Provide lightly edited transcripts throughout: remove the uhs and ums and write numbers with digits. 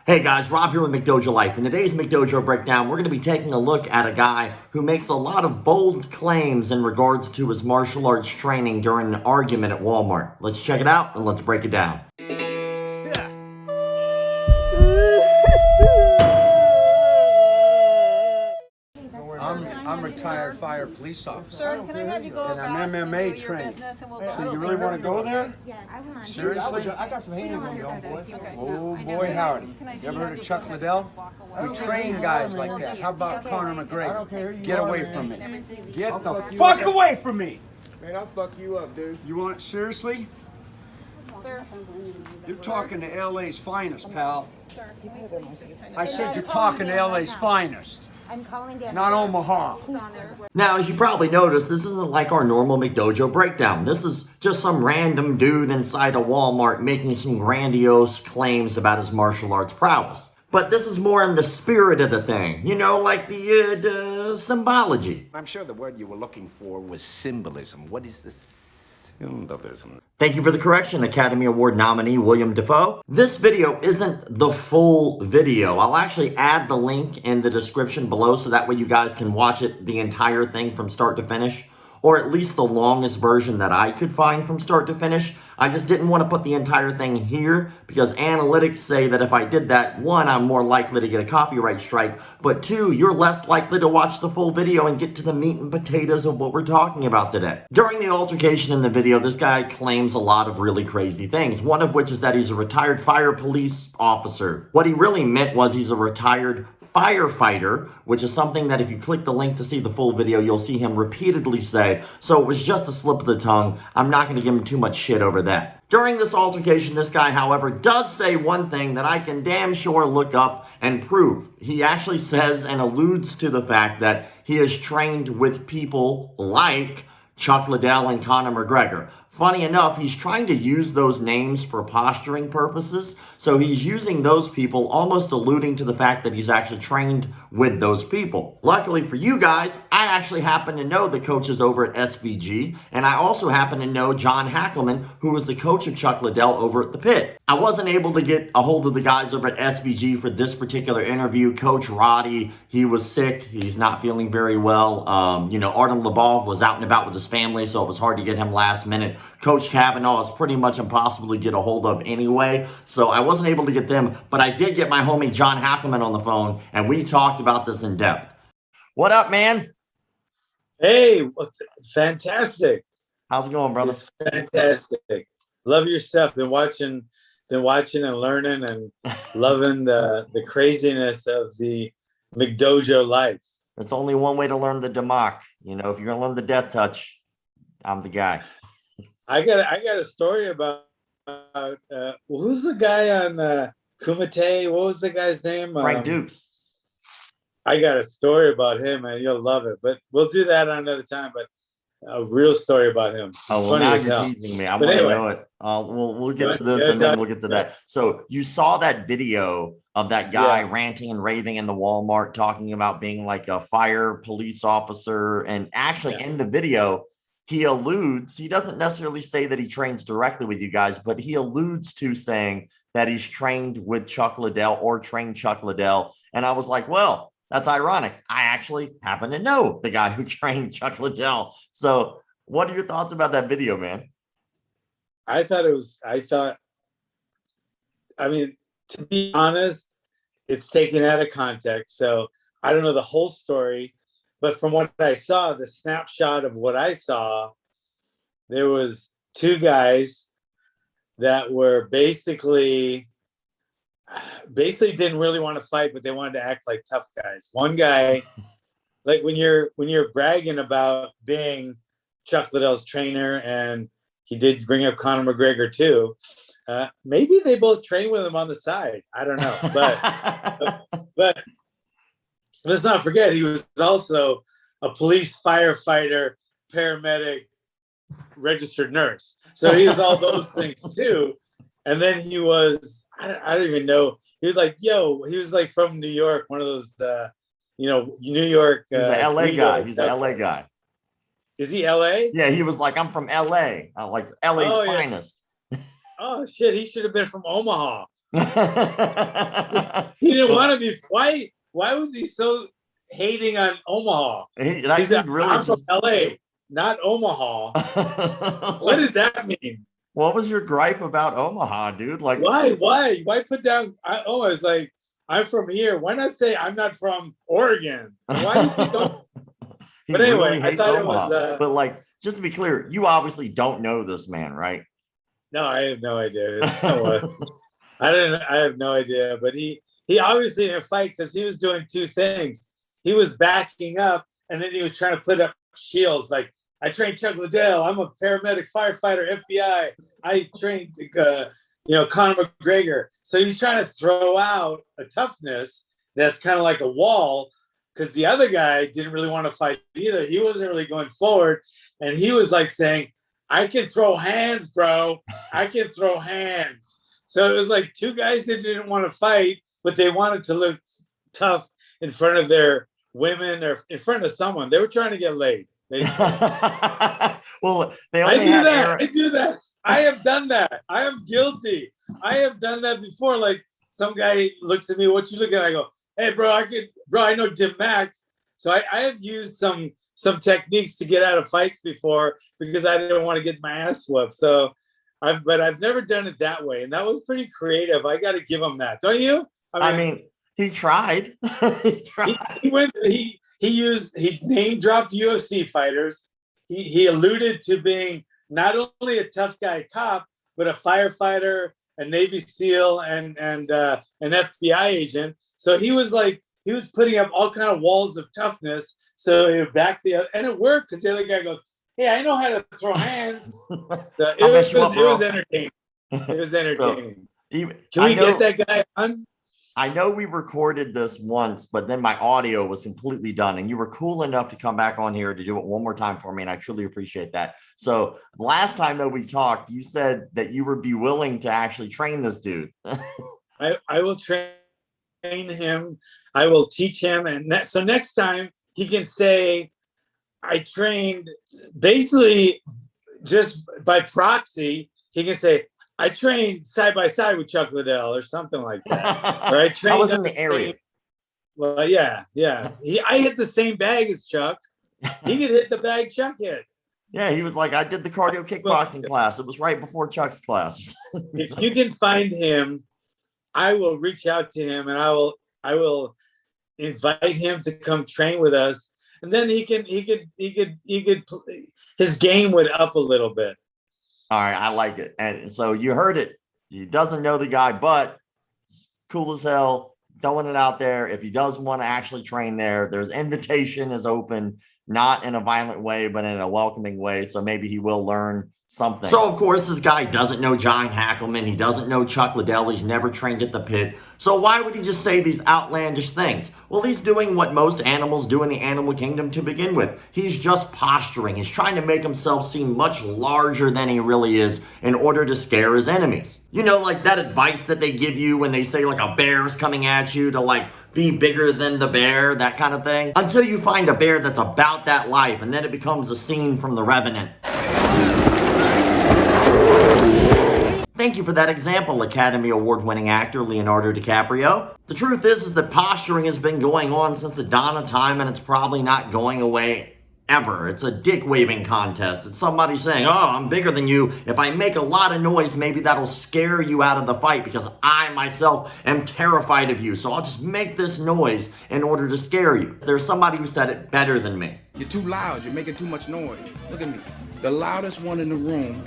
Hey guys, Rob here with McDojoLife. In today's McDojo Breakdown, we're going to be taking a look at a guy who makes a lot of bold claims in regards to his martial arts training during an argument at Walmart. Let's check it out and let's break it down. I'm retired fire police officer. Sir, can I have you go and I'm MMA trained. So you really want to go there? Seriously? I got some hands on you, boy. Oh boy, howdy. You ever heard of Chuck Liddell? We train guys like that. How about Conor McGregor? Get away from me. Get the fuck away from me! Man, I'll fuck you up, dude. You want it seriously? Sir. You're talking to LA's finest, pal. I said you're talking to LA's finest. I'm calling down. Not Omaha. Now, as you probably noticed, this isn't like our normal McDojo Breakdown. This is just some random dude inside a Walmart making some grandiose claims about his martial arts prowess. But this is more in the spirit of the thing, you know, like the symbology. I'm sure the word you were looking for was symbolism. What is the symbolism? Thank you for the correction, Academy Award nominee William Dafoe. This video isn't the full video. I'll actually add the link in the description below so that way you guys can watch it, the entire thing from start to finish, or at least the longest version that I could find from start to finish. I just didn't want to put the entire thing here because analytics say that if I did that, one, I'm more likely to get a copyright strike, but two, you're less likely to watch the full video and get to the meat and potatoes of what we're talking about today. During the altercation in the video, this guy claims a lot of really crazy things, one of which is that he's a retired fire police officer. What he really meant was he's a retired firefighter, which is something that if you click the link to see the full video, you'll see him repeatedly say. So it was just a slip of the tongue. I'm not going to give him too much shit over that. During this altercation, this guy, however, does say one thing that I can damn sure look up and prove. He actually says and alludes to the fact that he is trained with people like Chuck Liddell and Conor McGregor. Funny enough, he's trying to use those names for posturing purposes, so he's using those people, almost alluding to the fact that he's actually trained with those people. Luckily for you guys, I actually happen to know the coaches over at SBG, and I also happen to know John Hackelman, who was the coach of Chuck Liddell over at the Pit. I wasn't able to get a hold of the guys over at SBG for this particular interview. Coach Roddy, he was sick. He's not feeling very well. Artem Lebov was out and about with his family, so it was hard to get him last minute. Coach Kavanaugh is pretty much impossible to get a hold of anyway, so I wasn't able to get them, but I did get my homie John Hackelman on the phone, and we talked about this in depth. What up, man? Hey, fantastic. How's it going, brother? It's fantastic. Love your stuff. Been watching and learning and loving the craziness of the McDojo life. It's only one way to learn the Damak. You know, if you're gonna learn the death touch, I'm the guy. I got a story about who's the guy on Kumite? What was the guy's name? Frank Dukes. I got a story about him, and you'll love it. But we'll do that on another time. But a real story about him. Oh, well, now you're teasing me. I want to know it. We'll get to this, and then we'll get to that. So you saw that video of that guy ranting and raving in the Walmart, talking about being like a fire police officer, and actually in the video, he doesn't necessarily say that he trains directly with you guys, but he alludes to saying that he's trained with Chuck Liddell or trained Chuck Liddell. And I was like, well, that's ironic. I actually happen to know the guy who trained Chuck Liddell. So what are your thoughts about that video, man? I mean, to be honest, it's taken out of context. So I don't know the whole story. But from what I saw, the snapshot of what I saw, there was two guys that were basically didn't really want to fight, but they wanted to act like tough guys. One guy, like when you're bragging about being Chuck Liddell's trainer, and he did bring up Conor McGregor too. Maybe they both train with him on the side. I don't know, but. Let's not forget, he was also a police firefighter, paramedic, registered nurse. So he was all those things too. And then he was, I don't even know. He was like from New York, one of those, New York. He's an LA guy. He's an LA guy. Is he LA? Yeah, he was like, I'm from LA. Like LA's finest. Oh, shit. He should have been from Omaha. He didn't want to be. Why was he so hating on Omaha? I'm from LA, not Omaha. What did that mean? What was your gripe about Omaha, dude? Like, why put down? I was like, I'm from here. Why not say I'm not from Oregon? Why do you don't? But anyway, really I thought Omaha. It was. But like, just to be clear, you obviously don't know this man, right? No, I have no idea. I have no idea. But he obviously didn't fight because he was doing two things. He was backing up, and then he was trying to put up shields. Like, I trained Chuck Liddell. I'm a paramedic, firefighter, FBI. I trained, Conor McGregor. So he's trying to throw out a toughness that's kind of like a wall, because the other guy didn't really want to fight either. He wasn't really going forward. And he was like saying, I can throw hands, bro. I can throw hands. So it was like two guys that didn't want to fight, but they wanted to look tough in front of their women or in front of someone. They were trying to get laid. Well, I do that. I have done that. I am guilty. I have done that before. Like, some guy looks at me, what you look at? I go, hey, bro, I know Jim Mack. So I have used some techniques to get out of fights before because I didn't want to get my ass whooped. So but I've never done it that way. And that was pretty creative. I got to give him that. Don't you? I mean, he tried. He name dropped UFC fighters. He alluded to being not only a tough guy cop, but a firefighter, a Navy SEAL, and an FBI agent. So he was putting up all kind of walls of toughness. So he would back and it worked because the other guy goes, "Hey, I know how to throw hands." So it was entertaining. It was entertaining. Can we get that guy on? I know we recorded this once, but then my audio was completely done. And you were cool enough to come back on here to do it one more time for me. And I truly appreciate that. So last time that we talked, you said that you would be willing to actually train this dude. I will train him. I will teach him. And so next time he can say, I trained, basically just by proxy, he can say, I trained side by side with Chuck Liddell or something like that. Or I trained. I was in the area. Well, yeah. I hit the same bag as Chuck. He could hit the bag Chuck hit. Yeah, he was like, I did the cardio kickboxing class. It was right before Chuck's class. If you can find him, I will reach out to him and I will invite him to come train with us. And then he could his game would up a little bit. All right, I like it. And so you heard it. He doesn't know the guy, but it's cool as hell. Throwing it out there. If he does want to actually train there, there's invitation is open, not in a violent way, but in a welcoming way. So maybe he will learn something. So, of course, this guy doesn't know John Hackelman. He doesn't know Chuck Liddell. He's never trained at the pit. So why would he just say these outlandish things? Well, he's doing what most animals do in the animal kingdom to begin with. He's just posturing. He's trying to make himself seem much larger than he really is in order to scare his enemies. You know, like that advice that they give you when they say like a bear's coming at you to like be bigger than the bear, that kind of thing. Until you find a bear that's about that life, and then it becomes a scene from The Revenant. Thank you for that example, Academy Award-winning actor Leonardo DiCaprio. The truth is that posturing has been going on since the dawn of time, and it's probably not going away ever. It's a dick-waving contest. It's somebody saying, oh, I'm bigger than you. If I make a lot of noise, maybe that'll scare you out of the fight because I myself am terrified of you. So I'll just make this noise in order to scare you. There's somebody who said it better than me. You're too loud. You're making too much noise. Look at me. The loudest one in the room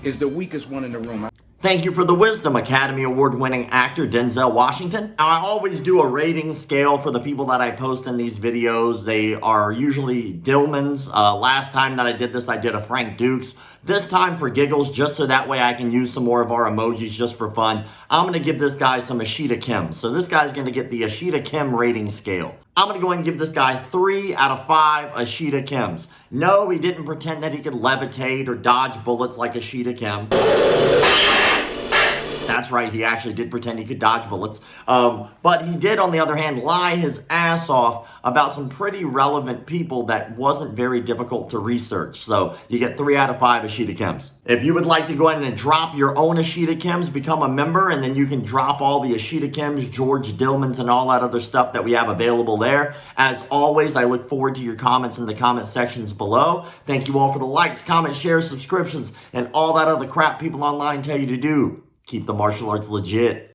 is the weakest one in the room. Thank you for the wisdom, Academy Award-winning actor Denzel Washington. Now, I always do a rating scale for the people that I post in these videos. They are usually Dillmans. Last time that I did this, I did a Frank Dukes. This time for giggles, just so that way I can use some more of our emojis just for fun, I'm going to give this guy some Ashita Kim. So this guy's going to get the Ashita Kim rating scale. I'm going to go ahead and give this guy 3 out of 5 Ashita Kims. No, he didn't pretend that he could levitate or dodge bullets like Ashita Kim. That's right, he actually did pretend he could dodge bullets. But he did, on the other hand, lie his ass off about some pretty relevant people that wasn't very difficult to research. So you get 3 out of 5 Ashita Chems. If you would like to go ahead and drop your own Ashita Chems, become a member, and then you can drop all the Ashita Chems, George Dillmans, and all that other stuff that we have available there. As always, I look forward to your comments in the comment sections below. Thank you all for the likes, comments, shares, subscriptions, and all that other crap people online tell you to do. Keep the martial arts legit.